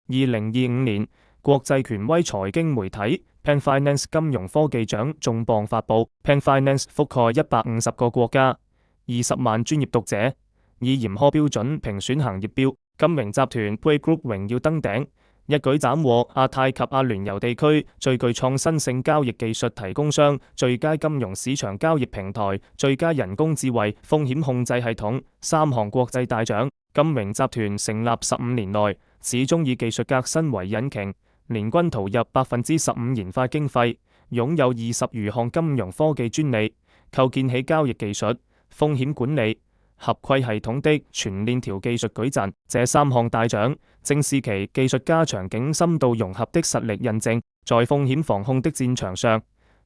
2025年，國際權威財經媒體 Penn Finance 金融科技獎重磅發布。Penn Finance 覆蓋150個國家，20萬專業讀者，以嚴苛標準評選行業標。金榮集團 Puay Group 榮耀登頂，一舉斬獲亞太及亞聯酋地區最具創新性交易技術提供商、最佳金融市場交易平台、最佳人工智慧風險控制系統3項國際大獎。金榮集團成立15年內，始終以技術革新為引擎，年均投入15%研發經費，擁有20餘項金融科技專利，構建起交易技術、風險管理、合規系統的全鏈條技術矩陣。這3項大獎正是其技術加場景深度融合的實力印證。在風險防控的戰場上，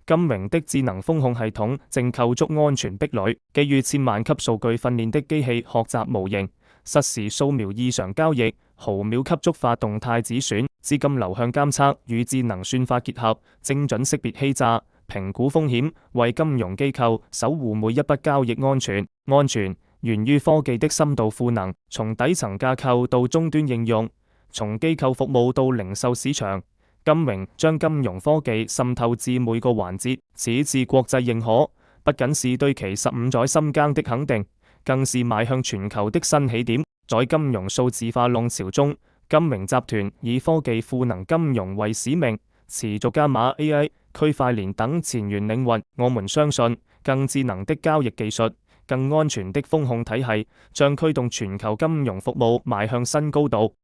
金榮的智能風控系統正構築安全壁壘，基於千萬級數據訓練的機器學習模型，實時掃描異常交易，毫秒級觸發動態止損，資金流向監測與智能算法結合，精準識別欺詐，評估風險，為金融機構守護每一筆交易安全。安全源於科技的深度賦能，從底層架構到終端應用，從機構服務到零售市場，金榮將金融科技滲透至每個環節，此致國際認可，不僅是對其15載深耕的肯定，更是邁向全球的新起點。在金融數字化浪潮中，金榮集團以科技賦能金融為使命，持續加碼 AI、區塊鏈等前沿領域。我們相信，更智能的交易技術、更安全的風控體系，將驅動全球金融服務邁向新高度。